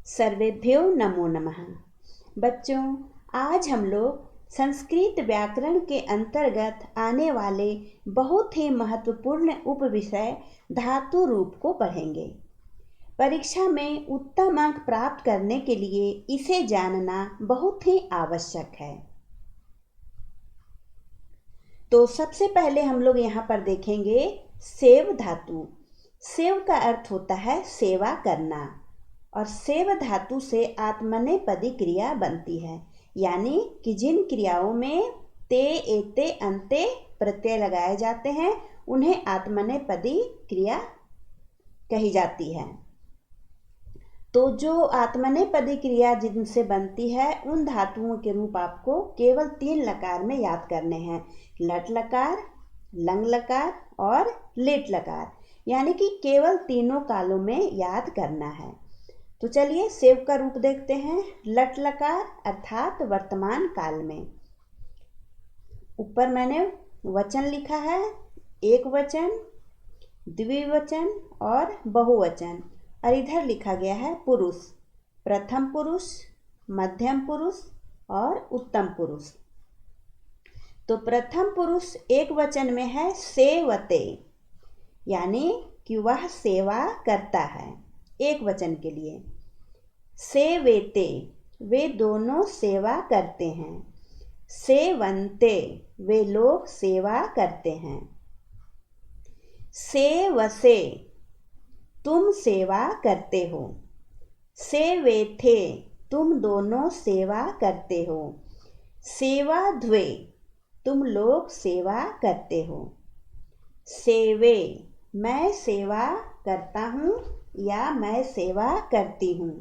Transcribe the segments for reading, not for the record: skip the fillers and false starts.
सर्वेभ्यो नमो नमः। बच्चों, आज हम लोग संस्कृत व्याकरण के अंतर्गत आने वाले बहुत ही महत्वपूर्ण उपविषय धातु रूप को पढ़ेंगे। परीक्षा में उत्तम अंक प्राप्त करने के लिए इसे जानना बहुत ही आवश्यक है। तो सबसे पहले हम लोग यहाँ पर देखेंगे सेव धातु। सेव का अर्थ होता है सेवा करना, और सेव धातु से आत्मनेपदी क्रिया बनती है, यानी कि जिन क्रियाओं में ते एते अंते प्रत्यय लगाए जाते हैं उन्हें आत्मनेपदी क्रिया कही जाती है। तो जो आत्मनेपदी क्रिया जिनसे बनती है उन धातुओं के रूप आपको केवल 3 लकार में याद करने हैं: लट लकार, लंग लकार और लेट लकार, यानी कि केवल तीनों कालों में याद करना है। तो चलिए सेव का रूप देखते हैं। लट लकार अर्थात वर्तमान काल में। ऊपर मैंने वचन लिखा है, एक वचन, द्विवचन और बहुवचन, और इधर लिखा गया है पुरुष, प्रथम पुरुष, मध्यम पुरुष और उत्तम पुरुष। तो प्रथम पुरुष एक वचन में है सेवते, यानी कि वह सेवा करता है, एक वचन के लिए। सेवेते, वे दोनों सेवा करते हैं। सेवन्ते, वे लोग सेवा करते हैं। सेवसे, तुम सेवा करते हो। सेवेथे, तुम दोनों सेवा करते हो। सेवाध्वे, तुम लोग सेवा करते हो। सेवे, मैं सेवा करता हूँ या मैं सेवा करती हूँ।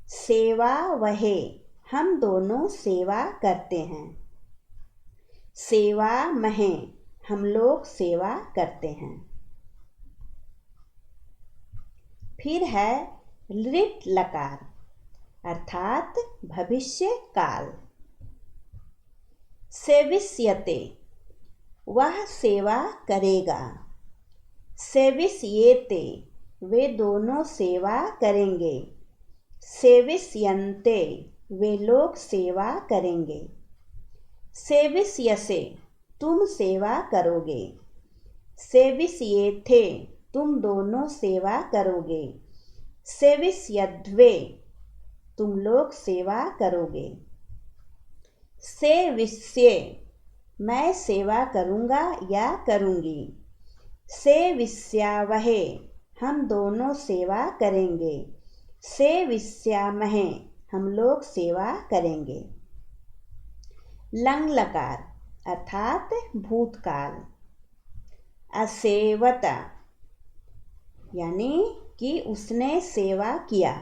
सेवा वहे, हम दोनों सेवा करते हैं। सेवा महे, हम लोग सेवा करते हैं। फिर है लिट लकार अर्थात भविष्य काल। सेविष्यते, वह सेवा करेगा। सेविष्येते, वे दोनों सेवा करेंगे। सेविष्यन्ते, वे लोग सेवा करेंगे। सेविष्यसे, तुम सेवा करोगे। सेविष्येथे, तुम दोनों सेवा करोगे। सेविष्यध्वे, तुम लोग सेवा करोगे। सेविष्ये, मैं सेवा करूँगा या करूँगी। सेविष्यावहे, हम दोनों सेवा करेंगे। सेविष्यामहे, हम लोग सेवा करेंगे। लंग लकार अर्थात भूतकाल। असेवता, यानी कि उसने सेवा किया।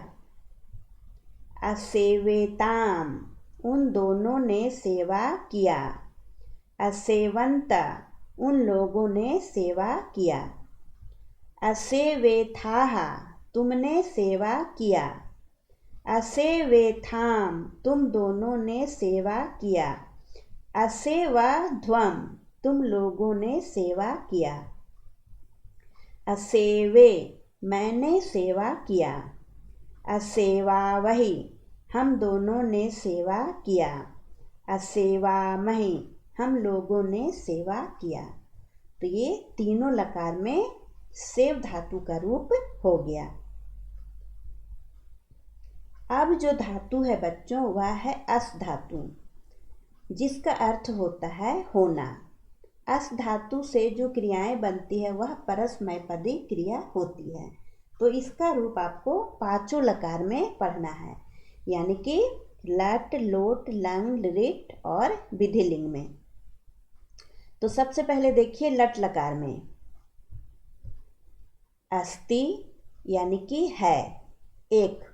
असेवेताम, उन दोनों ने सेवा किया। असेवंता, उन लोगों ने सेवा किया। असेवेथाः, तुमने सेवा किया। असेवेथाम, तुम दोनों ने सेवा किया। असेवाध्वम, तुम लोगों ने सेवा किया। असेवे, मैंने सेवा किया। असेवावहि, हम दोनों ने सेवा किया। असेवामहि, हम लोगों ने सेवा किया। तो ये तीनों लकार में सेव धातु का रूप हो गया। अब जो धातु है बच्चों, वह है अस धातु, जिसका अर्थ होता है होना। अस धातु से जो क्रियाएं बनती है वह परस्मैपदी क्रिया होती है। तो इसका रूप आपको पांचों लकार में पढ़ना है, यानी कि लट, लोट, लंग, लिट और विधिलिंग में। तो सबसे पहले देखिए लट लकार में अस्ति, यानी कि है, एक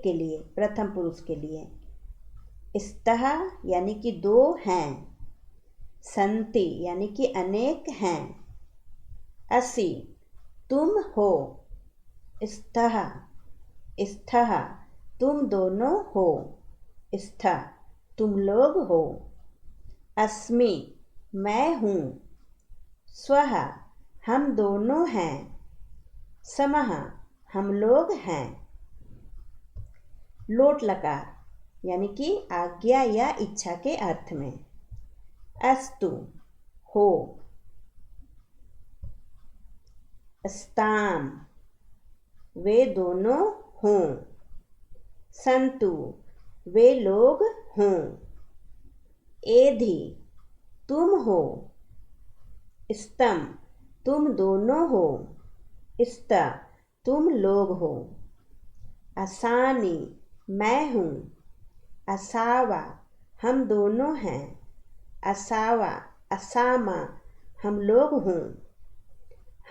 के लिए, प्रथम पुरुष के लिए। स्तः, यानी कि 2 हैं। सन्ति, यानी कि अनेक हैं। असि, तुम हो। स्तः, स्थः, तुम दोनों हो। स्थ, तुम लोग हो। अस्मि, मैं हूँ। स्वः, हम दोनों हैं। समः, हम लोग हैं। लोट लकार यानी कि आज्ञा या इच्छा के अर्थ में। अस्तु हो। अस्ताम वे दोनों हों। संतु वे लोग हों। एधि तुम हो। स्तम तुम दोनों हो। स्त तुम लोग हो। असानी मैं हूँ। असावा हम दोनों हैं। असावा असामा हम लोग हों।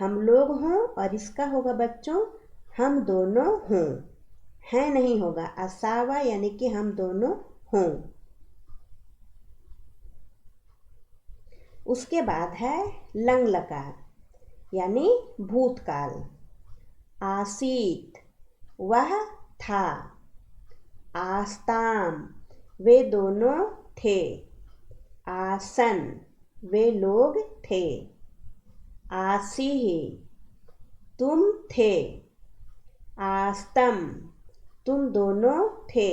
हम लोग हों और इसका होगा बच्चों हम दोनों हों, हैं नहीं होगा। असावा यानी कि हम दोनों हों। उसके बाद है लंग लकार यानी भूतकाल। आसीत वह था। आस्ताम वे दोनों थे। आसन वे लोग थे। आसीहि तुम थे। आस्तम तुम दोनों थे।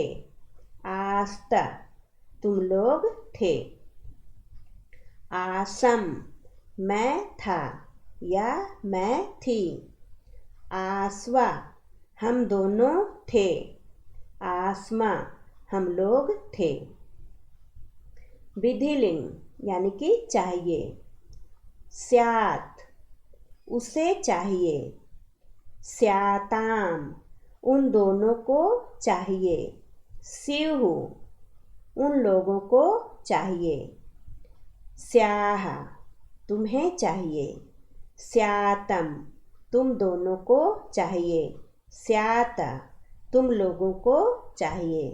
आस्त तुम लोग थे। आसम मैं था या मैं थी। आस्वा हम दोनों थे। आसमा हम लोग थे। विधिलिंग यानी कि चाहिए। स्यात उसे चाहिए। स्याताम उन दोनों को चाहिए। स्युहु उन लोगों को चाहिए। स्याह तुम्हें चाहिए। स्यातम तुम दोनों को चाहिए। स्यात तुम लोगों को चाहिए।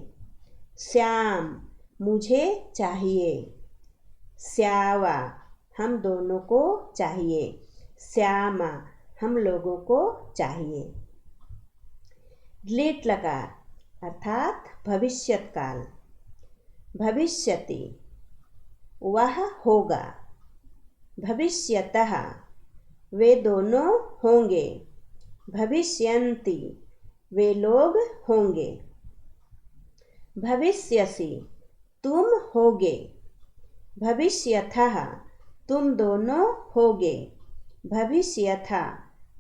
श्याम मुझे चाहिए। श्यावा हम दोनों को चाहिए। श्यामा हम लोगों को चाहिए। लीट लकार अर्थात भविष्यत काल। भविष्यति वह होगा। भविष्यतः वे दोनों होंगे। भविष्यन्ति वे लोग होंगे। भविष्यसि तुम होगे। भविष्यथः तुम दोनों होगे। भविष्यथा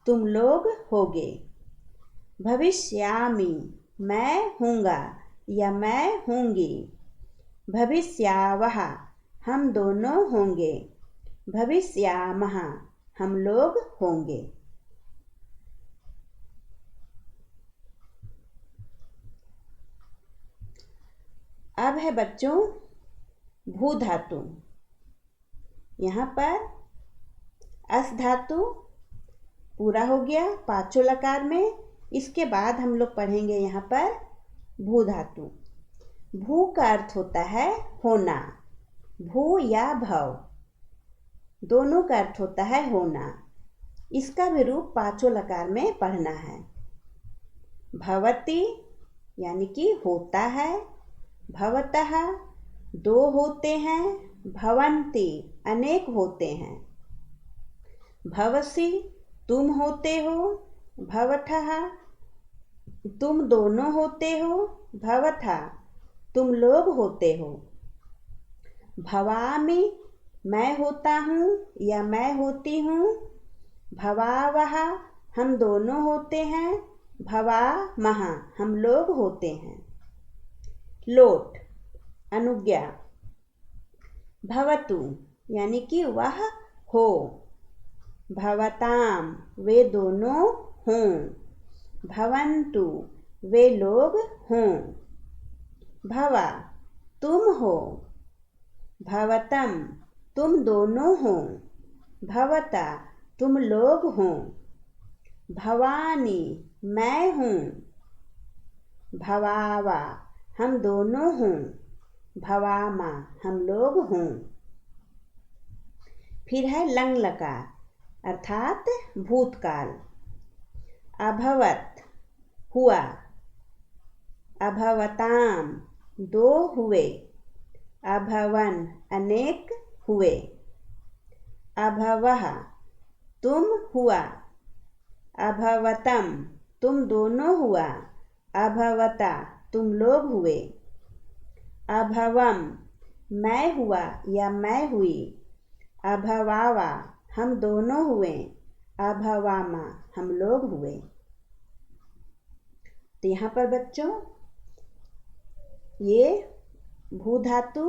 तुम लोग होगे। भविष्यामि मैं हूँगा या मैं हूँगी। भविष्यावः हम दोनों होंगे। भविष्यामः हम लोग होंगे। अब है बच्चों भू धातु। यहाँ पर अस धातु पूरा हो गया पांचों लकार में। इसके बाद हम लोग पढ़ेंगे यहाँ पर भू धातु। भू का अर्थ होता है होना। भू या भव दोनों का अर्थ होता है होना। इसका भी रूप पांचों लकार में पढ़ना है। भवति यानी कि होता है। भवतः दो होते हैं। भवन्ति अनेक होते हैं। भवसि तुम होते हो। भवथः तुम दोनों होते हो। भवथा तुम लोग होते हो। भवामि मैं होता हूँ या मैं होती हूँ। भवावः हम दोनों होते हैं। भवामः हम लोग होते हैं। लोट अनुज्ञा। भवतु यानी कि वह हो। भवताम वे दोनों हों। भवन्तु वे लोग हों। भवा तुम हो। भवतम तुम दोनों हो। भवता तुम लोग हो। भवानी मैं हूँ। भवावा हम दोनों हों। भवामा हम लोग हों। फिर है लंग लकार अर्थात भूतकाल। अभवत हुआ। अभवताम दो हुए। अभवन अनेक हुए। अभवः तुम हुआ। अभवतम तुम दोनों हुआ। अभवता तुम लोग हुए। अभवम मैं हुआ या मैं हुई। अभवावा हम दोनों हुए। अभवामा हम लोग हुए। तो यहाँ पर बच्चों ये भू धातु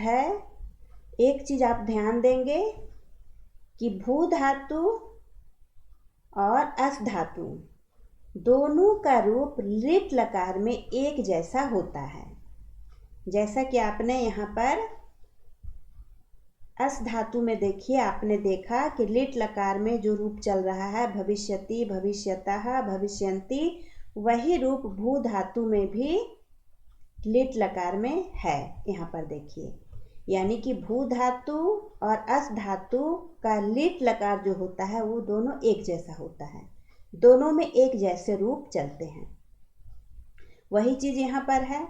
है। एक चीज आप ध्यान देंगे कि भू धातु और अस धातु दोनों का रूप लिट लकार में एक जैसा होता है। जैसा कि आपने यहाँ पर अस धातु में देखिए, आपने देखा कि लिट लकार में जो रूप चल रहा है भविष्यति, भविष्यतः, भविष्यन्ति, वही रूप भू धातु में भी लिट लकार में है। यहाँ पर देखिए, यानी कि भू धातु और अस धातु का लिट लकार जो होता है वो दोनों एक जैसा होता है, दोनों में एक जैसे रूप चलते हैं। वही चीज़ यहाँ पर है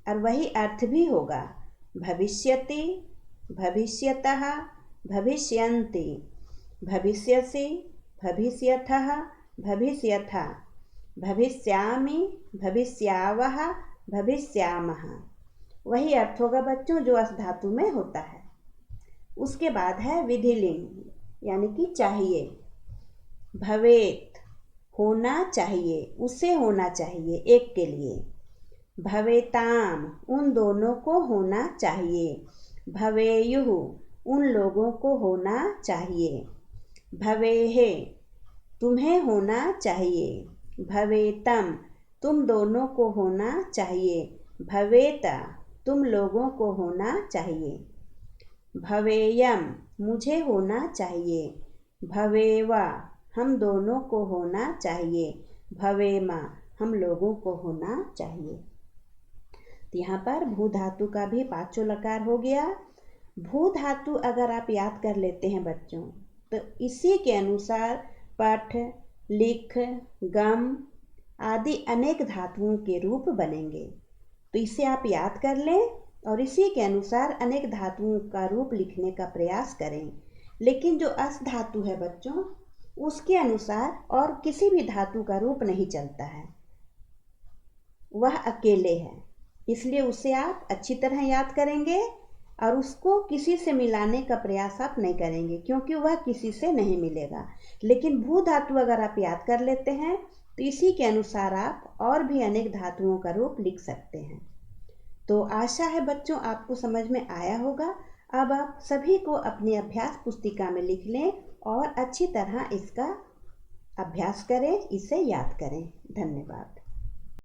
और वही अर्थ भी होगा। भविष्यति, भविष्यतः, भविष्यन्ति, भविष्यसि, भविष्यथः, भविष्यथा, भविष्यामि, भविष्यावः, भविष्यामः, वही अर्थ होगा बच्चों जो अस धातु में होता है। उसके बाद है विधिलिंग, यानी कि चाहिए। भवेत होना चाहिए, उसे होना चाहिए, एक के लिए। भवेताम उन दोनों को होना चाहिए। भवेयुः उन लोगों को होना चाहिए। भवेहे तुम्हें होना चाहिए। भवेतम तुम दोनों को होना चाहिए। भवेता तुम लोगों को होना चाहिए। भवेयम मुझे होना चाहिए। भवेवा हम दोनों को होना चाहिए। भवेमा हम लोगों को होना चाहिए। तो यहाँ पर भू धातु का भी पांचों लकार हो गया। भू धातु अगर आप याद कर लेते हैं बच्चों, तो इसी के अनुसार पठ, लिख, गम आदि अनेक धातुओं के रूप बनेंगे। तो इसे आप याद कर लें और इसी के अनुसार अनेक धातुओं का रूप लिखने का प्रयास करें। लेकिन जो अस धातु है बच्चों, उसके अनुसार और किसी भी धातु का रूप नहीं चलता है, वह अकेले है। इसलिए उसे आप अच्छी तरह याद करेंगे और उसको किसी से मिलाने का प्रयास आप नहीं करेंगे, क्योंकि वह किसी से नहीं मिलेगा। लेकिन भू धातु अगर आप याद कर लेते हैं तो इसी के अनुसार आप और भी अनेक धातुओं का रूप लिख सकते हैं। तो आशा है बच्चों आपको समझ में आया होगा। अब आप सभी को अपनी अभ्यास पुस्तिका में लिख लें और अच्छी तरह इसका अभ्यास करें, इसे याद करें। धन्यवाद।